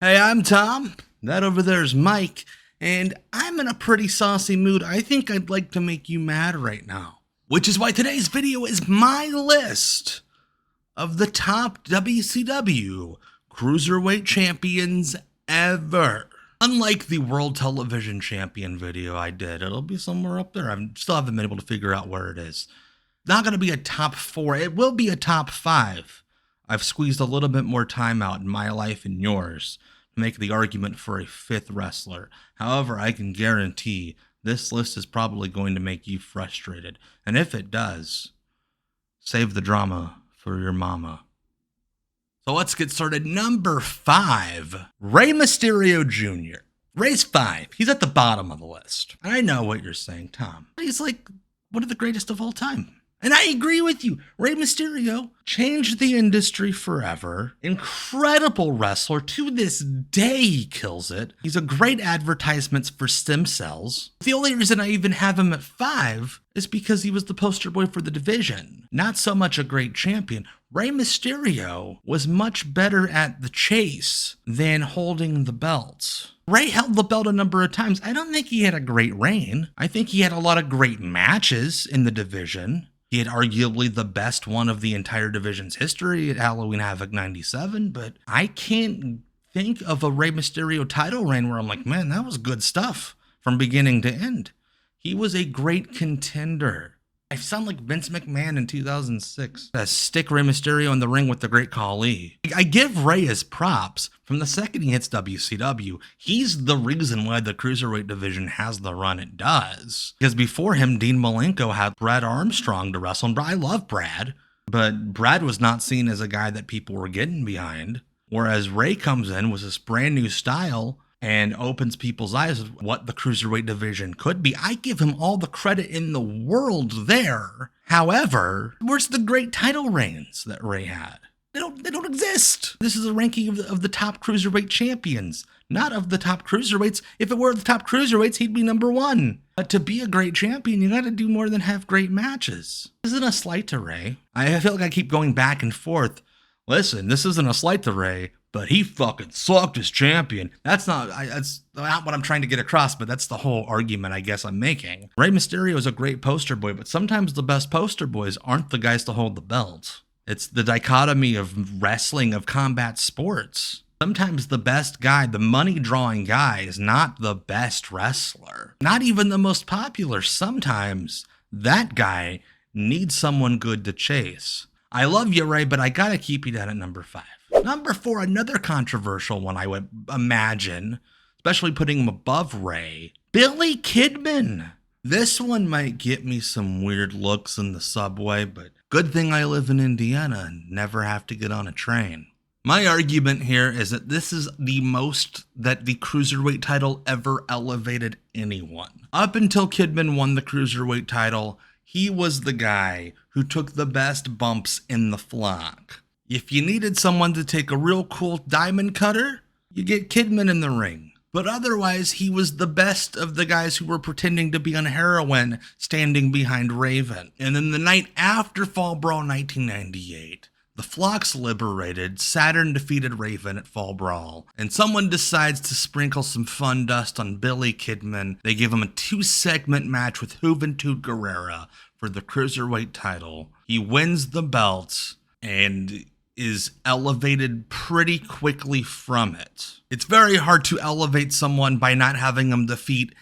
Hey, I'm Tom. That over there's Mike, and I'm in a pretty saucy mood. I think I'd like to make you mad right now. Which is why today's video is my list of the top WCW Cruiserweight champions ever. Unlike the World Television Champion video I did, it'll be somewhere up there. I still haven't been able to figure out where it is. Not going to be a top 4. It will be a top 5. I've squeezed a little bit more time out in my life and yours to make the argument for a 5th wrestler. However, I can guarantee this list is probably going to make you frustrated. And if it does, save the drama for your mama. So let's get started. Number 5, Rey Mysterio Jr. Rey's 5. He's at the bottom of the list. I know what you're saying, Tom. He's like one of the greatest of all time. And I agree with you. Rey Mysterio changed the industry forever. Incredible wrestler. To this day, he kills it. He's a great advertisement for stem cells. The only reason I even have him at 5 is because he was the poster boy for the division. Not so much a great champion. Rey Mysterio was much better at the chase than holding the belts. Rey held the belt a number of times. I don't think he had a great reign. I think he had a lot of great matches in the division. He had arguably the best one of the entire division's history at Halloween Havoc 97, but I can't think of a Rey Mysterio title reign where I'm like, man, that was good stuff from beginning to end. He was a great contender. I sound like Vince McMahon in 2006. Stick Rey Mysterio in the ring with the Great Khali. I give Rey his props. From the second he hits WCW, he's the reason why the Cruiserweight division has the run it does. Because before him, Dean Malenko had Brad Armstrong to wrestle. And I love Brad, but Brad was not seen as a guy that people were getting behind. Whereas Rey comes in with this brand new style and opens people's eyes of what the Cruiserweight division could be. I give him all the credit in the world there. However, where's the great title reigns that Rey had? They don't exist. This is a ranking of the top Cruiserweight champions, not of the top Cruiserweights. If it were the top Cruiserweights, he'd be number 1. But to be a great champion, you got to do more than have great matches. This isn't a slight to Rey. I feel like I keep going back and forth. Listen, this isn't a slight to Rey, but he fucking sucked as champion. That's not what I'm trying to get across, but that's the whole argument I guess I'm making. Rey Mysterio is a great poster boy, but sometimes the best poster boys aren't the guys to hold the belt. It's the dichotomy of wrestling, of combat sports. Sometimes the best guy, the money-drawing guy, is not the best wrestler. Not even the most popular. Sometimes that guy needs someone good to chase. I love you, Rey, but I gotta keep you down at number 5. Number 4, another controversial one I would imagine, especially putting him above Rey, Billy Kidman. This one might get me some weird looks in the subway, but good thing I live in Indiana and never have to get on a train. My argument here is that this is the most that the Cruiserweight title ever elevated anyone. Up until Kidman won the Cruiserweight title, he was the guy who took the best bumps in the flock. If you needed someone to take a real cool diamond cutter, you get Kidman in the ring. But otherwise, he was the best of the guys who were pretending to be on heroin standing behind Raven. And then the night after Fall Brawl 1998, the Flock's liberated, Saturn defeated Raven at Fall Brawl, and someone decides to sprinkle some fun dust on Billy Kidman. They give him a 2-segment match with Juventud Guerrero for the Cruiserweight title. He wins the belt and is elevated pretty quickly from it. It's very hard to elevate someone by not having them defeat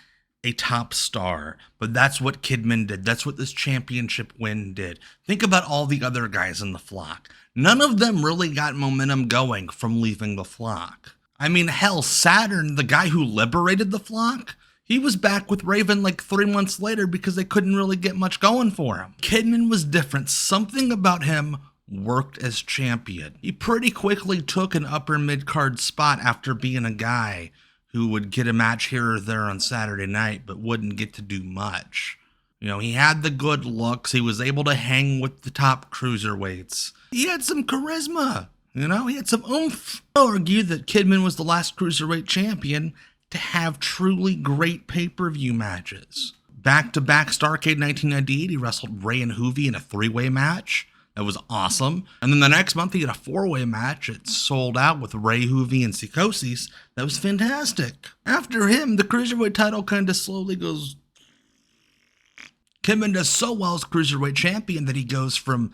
a top star, but that's what Kidman did. That's what this championship win did. Think about all the other guys in the flock. None of them really got momentum going from leaving the flock. I mean, hell, Saturn, the guy who liberated the flock, he was back with Raven like 3 months later because they couldn't really get much going for him. Kidman was different. Something about him worked as champion. He pretty quickly took an upper mid-card spot after being a guy who would get a match here or there on Saturday night but wouldn't get to do much. You know, he had the good looks. He was able to hang with the top cruiserweights. He had some charisma. You know, he had some oomph. I'll argue that Kidman was the last cruiserweight champion to have truly great pay-per-view matches. Back-to-back Starrcade 1998, he wrestled Rey and Hoovy in a 3-way match. That was awesome. And then the next month he had a 4-way match. It sold out with Ray, Hoovy, and Psychosis. That was fantastic. After him, the Cruiserweight title kind of slowly goes... Kidman does so well as Cruiserweight champion that he goes from,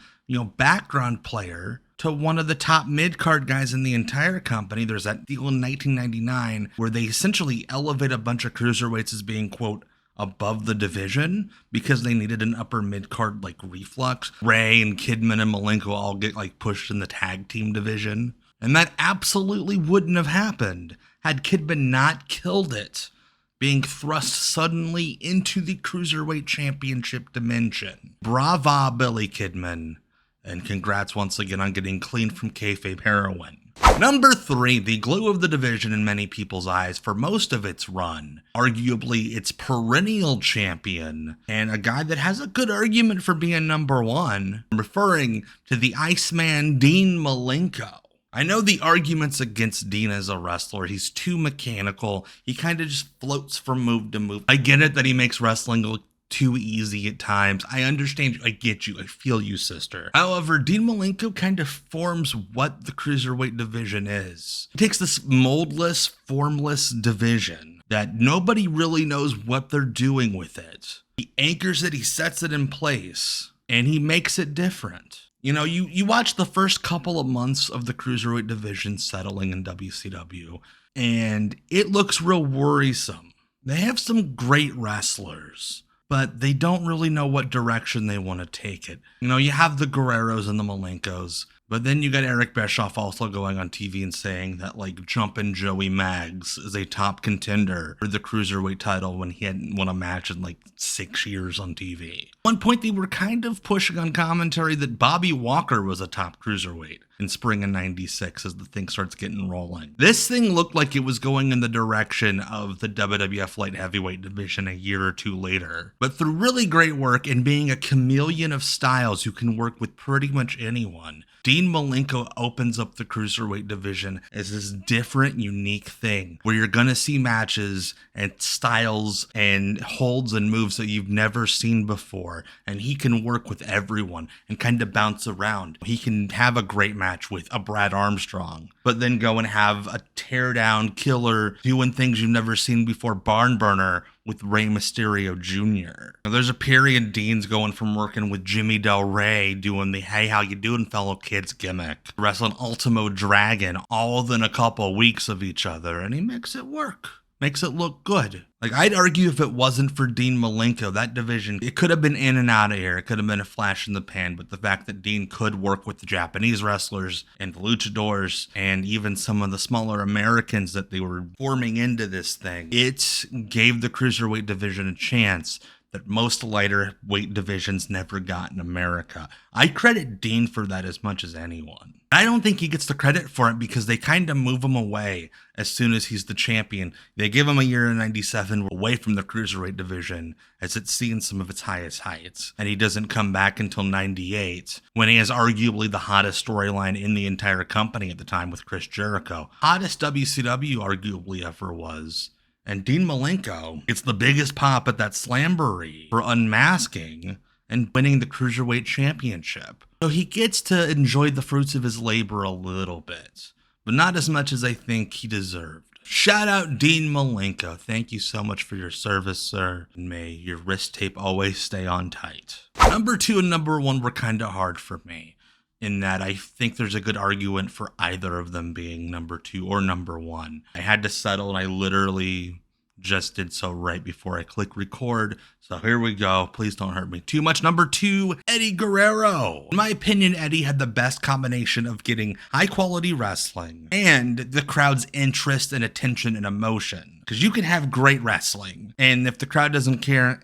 background player to one of the top mid-card guys in the entire company. There's that deal in 1999 where they essentially elevate a bunch of Cruiserweights as being, quote, above the division because they needed an upper mid-card reflux. Ray and Kidman and Malenko all get pushed in the tag team division. And that absolutely wouldn't have happened had Kidman not killed it, being thrust suddenly into the Cruiserweight Championship dimension. Brava, Billy Kidman. And congrats once again on getting clean from kayfabe heroin. Number 3, the glue of the division in many people's eyes for most of its run. Arguably its perennial champion, and a guy that has a good argument for being number 1. I'm referring to the Iceman Dean Malenko. I know the arguments against Dean as a wrestler. He's too mechanical. He kind of just floats from move to move. I get it that he makes wrestling look too easy at times. I understand you. I get you. I feel you, sister. However, Dean Malenko kind of forms what the Cruiserweight division is. He takes this moldless, formless division that nobody really knows what they're doing with it. He anchors it, he sets it in place, and he makes it different. You watch the first couple of months of the Cruiserweight division settling in WCW, and it looks real worrisome. They have some great wrestlers, but they don't really know what direction they want to take it. You have the Guerreros and the Malenkos, but then you got Eric Bischoff also going on TV and saying that Jumpin' Joey Maggs is a top contender for the Cruiserweight title when he hadn't won a match in 6 years on TV. At one point they were kind of pushing on commentary that Bobby Walker was a top Cruiserweight in spring of 96 as the thing starts getting rolling. This thing looked like it was going in the direction of the WWF light heavyweight division a year or two later. But through really great work and being a chameleon of styles who can work with pretty much anyone, Dean Malenko opens up the Cruiserweight division as this different, unique thing where you're going to see matches and styles and holds and moves that you've never seen before. And he can work with everyone and kind of bounce around. He can have a great match with a Brad Armstrong, but then go and have a teardown killer doing things you've never seen before barn burner with Rey Mysterio Jr. There's a period Dean's going from working with Jimmy Del Rey doing the "Hey, how you doing, fellow kids" gimmick, wrestling Ultimo Dragon all within a couple weeks of each other, and he makes it work. Makes it look good. I'd argue if it wasn't for Dean Malenko, that division, it could have been in and out of here. It could have been a flash in the pan, but the fact that Dean could work with the Japanese wrestlers and the luchadors and even some of the smaller Americans that they were forming into this thing, it gave the Cruiserweight division a chance that most lighter weight divisions never got in America. I credit Dean for that as much as anyone. I don't think he gets the credit for it because they kind of move him away as soon as he's the champion. They give him a year in 97 away from the Cruiserweight division as it's seen some of its highest heights. And he doesn't come back until 98 when he has arguably the hottest storyline in the entire company at the time with Chris Jericho. Hottest WCW arguably ever was. And Dean Malenko gets the biggest pop at that Slamboree for unmasking and winning the Cruiserweight Championship. So he gets to enjoy the fruits of his labor a little bit, but not as much as I think he deserved. Shout out Dean Malenko. Thank you so much for your service, sir. And may your wrist tape always stay on tight. Number 2 and number 1 were kind of hard for me, in that I think there's a good argument for either of them being number 2 or number 1. I had to settle, and I literally just did so right before I click record. So here we go. Please don't hurt me too much. Number 2, Eddie Guerrero. In my opinion, Eddie had the best combination of getting high quality wrestling and the crowd's interest and attention and emotion. Because you can have great wrestling, and if the crowd doesn't care,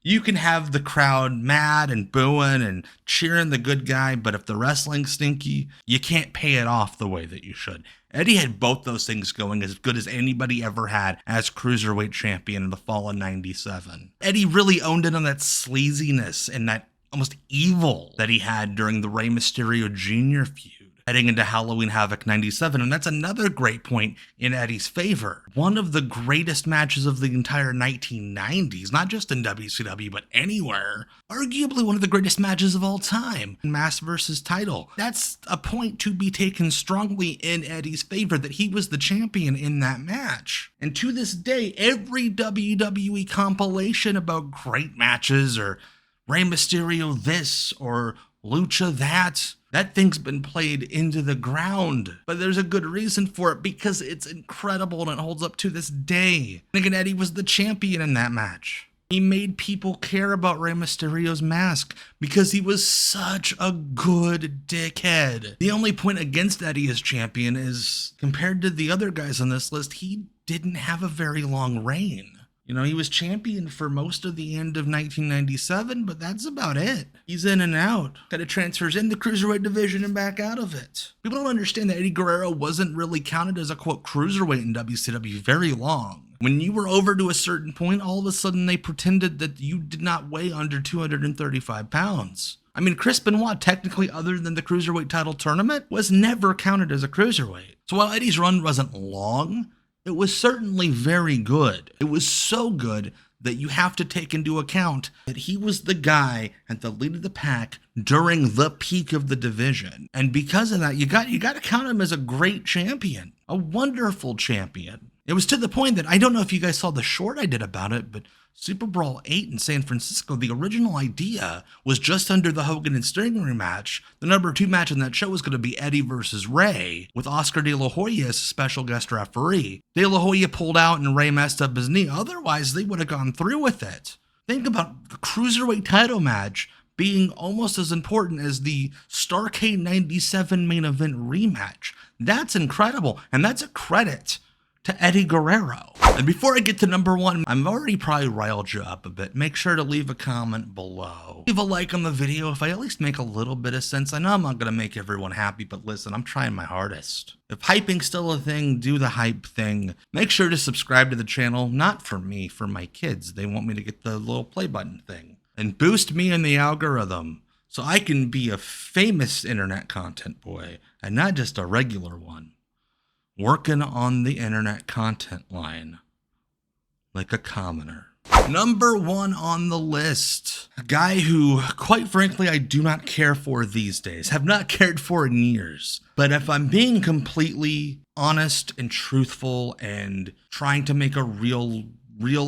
You can have the crowd mad and booing and cheering the good guy, but if the wrestling's stinky, you can't pay it off the way that you should. Eddie had both those things going as good as anybody ever had as Cruiserweight champion in the fall of 97. Eddie really owned it on that sleaziness and that almost evil that he had during the Rey Mysterio Jr. feud. heading into Halloween Havoc 97, and that's another great point in Eddie's favor. One of the greatest matches of the entire 1990s, not just in WCW, but anywhere. Arguably one of the greatest matches of all time. Mask versus title. That's a point to be taken strongly in Eddie's favor, that he was the champion in that match. And to this day, every WWE compilation about great matches, or Rey Mysterio this, or Lucha that thing's been played into the ground. But there's a good reason for it, because it's incredible and it holds up to this day. I think Eddie was the champion in that match. He made people care about Rey Mysterio's mask because he was such a good dickhead. The only point against Eddie as champion is, compared to the other guys on this list, he didn't have a very long reign. You know, he was champion for most of the end of 1997, but that's about it. He's in and out. Kind of transfers in the Cruiserweight division and back out of it. People don't understand that Eddie Guerrero wasn't really counted as a, quote, Cruiserweight in WCW very long. When you were over to a certain point, all of a sudden they pretended that you did not weigh under 235 pounds. I mean, Chris Benoit, technically, other than the Cruiserweight title tournament, was never counted as a Cruiserweight. So while Eddie's run wasn't long, it was certainly very good. It was so good that you have to take into account that he was the guy at the lead of the pack during the peak of the division. And because of that, you got to count him as a great champion, a wonderful champion. It was to the point that, I don't know if you guys saw the short I did about it, but Super Brawl 8 in San Francisco, the original idea was just under the Hogan and Sting rematch. The number 2 match in that show was going to be Eddie versus Rey, with Oscar De La Hoya as a special guest referee. De La Hoya pulled out and Rey messed up his knee. Otherwise, they would have gone through with it. Think about the Cruiserweight title match being almost as important as the Starrcade 97 main event rematch. That's incredible, and that's a credit to Eddie Guerrero. And before I get to number 1, I've already probably riled you up a bit. Make sure to leave a comment below. Leave a like on the video if I at least make a little bit of sense. I know I'm not going to make everyone happy, but listen, I'm trying my hardest. If hyping's still a thing, do the hype thing. Make sure to subscribe to the channel, not for me, for my kids. They want me to get the little play button thing. And boost me in the algorithm so I can be a famous internet content boy and not just a regular one. Working on the internet content line like a commoner. Number 1 on the list, a guy who, quite frankly, I do not care for these days, have not cared for in years. But if I'm being completely honest and truthful and trying to make a real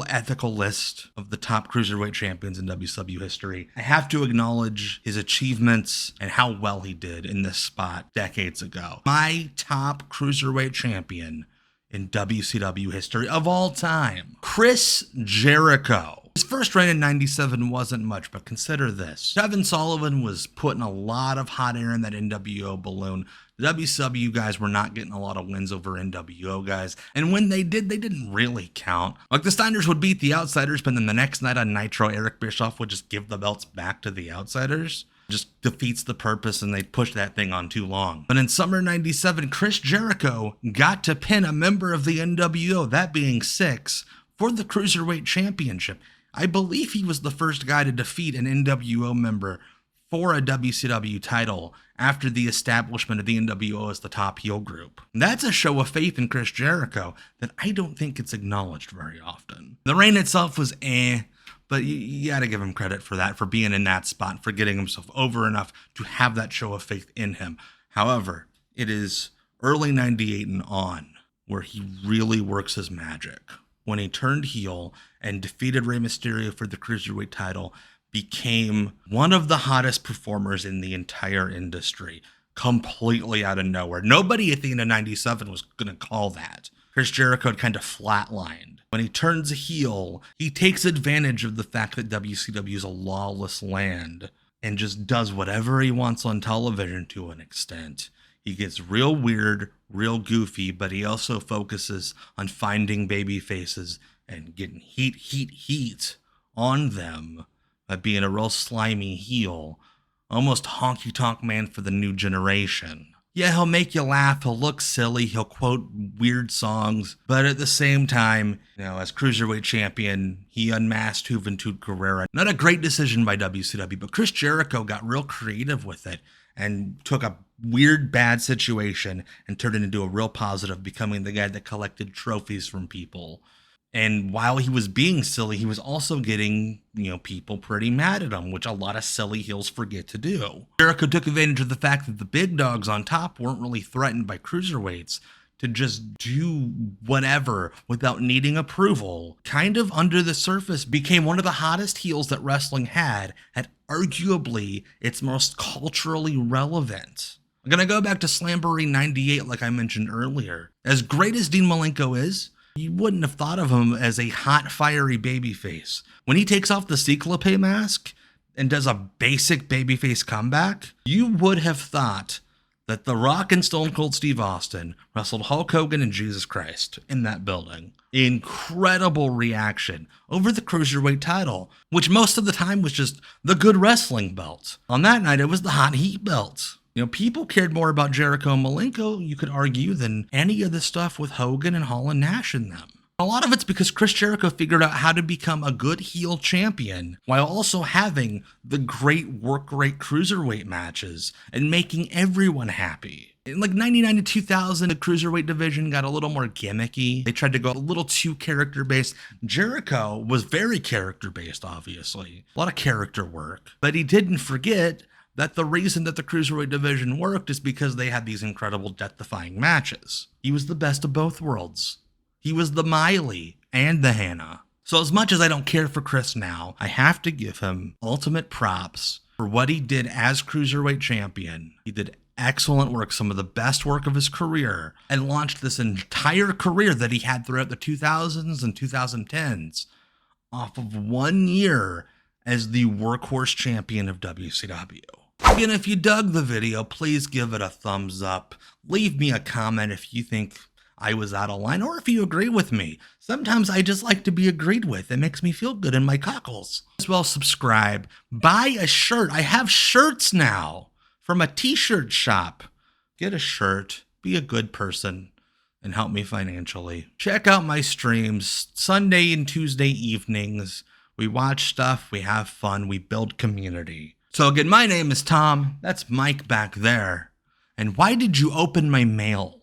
ethical list of the top Cruiserweight champions in WCW history, I have to acknowledge his achievements and how well he did in this spot decades ago. My top Cruiserweight champion in WCW history of all time, Chris Jericho. His first reign in 97 wasn't much, but consider this. Kevin Sullivan was putting a lot of hot air in that NWO balloon. The WCW guys were not getting a lot of wins over NWO guys, and when they did, they didn't really count. Like, the Steiners would beat the Outsiders, but then the next night on Nitro, Eric Bischoff would just give the belts back to the Outsiders. Just defeats the purpose, and they push that thing on too long. But in summer 97, Chris Jericho got to pin a member of the NWO, that being Syxx, for the Cruiserweight Championship. I believe he was the first guy to defeat an NWO member for a WCW title after the establishment of the NWO as the top heel group. That's a show of faith in Chris Jericho that I don't think it's acknowledged very often. The reign itself was but you gotta give him credit for that, for being in that spot, for getting himself over enough to have that show of faith in him. However, it is early 98 and on where he really works his magic. When he turned heel and defeated Rey Mysterio for the Cruiserweight title, became one of the hottest performers in the entire industry, completely out of nowhere. Nobody at the end of 97 was going to call that. Chris Jericho had kind of flatlined. When he turns heel, he takes advantage of the fact that WCW is a lawless land and just does whatever he wants on television to an extent. He gets real weird, real goofy, but he also focuses on finding baby faces and getting heat on them by being a real slimy heel, almost honky-tonk man for the new generation. Yeah, he'll make you laugh, he'll look silly, he'll quote weird songs, but at the same time, as Cruiserweight champion, he unmasked Juventud Guerrera. Not a great decision by WCW, but Chris Jericho got real creative with it and took a weird, bad situation and turned it into a real positive, becoming the guy that collected trophies from people. And while he was being silly, he was also getting, people pretty mad at him, which a lot of silly heels forget to do. Jericho took advantage of the fact that the big dogs on top weren't really threatened by cruiserweights to just do whatever without needing approval. Kind of under the surface became one of the hottest heels that wrestling had, at arguably its most culturally relevant. I'm going to go back to Slamboree 98 like I mentioned earlier. As great as Dean Malenko is, you wouldn't have thought of him as a hot, fiery babyface. When he takes off the Cyclope mask and does a basic babyface comeback, you would have thought that The Rock and Stone Cold Steve Austin wrestled Hulk Hogan and Jesus Christ in that building. Incredible reaction over the Cruiserweight title, which most of the time was just the good wrestling belt. On that night, it was the hot heat belt. People cared more about Jericho and Malenko, you could argue, than any of the stuff with Hogan and Hall and Nash in them. A lot of it's because Chris Jericho figured out how to become a good heel champion while also having the great work rate cruiserweight matches and making everyone happy. In like 99 to 2000, the cruiserweight division got a little more gimmicky. They tried to go a little too character-based. Jericho was very character-based, obviously. A lot of character work. But he didn't forget that the reason that the cruiserweight division worked is because they had these incredible death-defying matches. He was the best of both worlds. He was the Miley and the Hannah. So as much as I don't care for Chris now, I have to give him ultimate props for what he did as cruiserweight champion. He did excellent work, some of the best work of his career, and launched this entire career that he had throughout the 2000s and 2010s off of 1 year as the workhorse champion of WCW. Again, if you dug the video, please give it a thumbs up. Leave me a comment if you think I was out of line or if you agree with me. Sometimes I just like to be agreed with. It makes me feel good in my cockles. As well, subscribe. Buy a shirt. I have shirts now from a t-shirt shop. Get a shirt. Be a good person and help me financially. Check out my streams Sunday and Tuesday evenings. We watch stuff. We have fun. We build community. So again, my name is Tom. That's Mike back there. And why did you open my mail?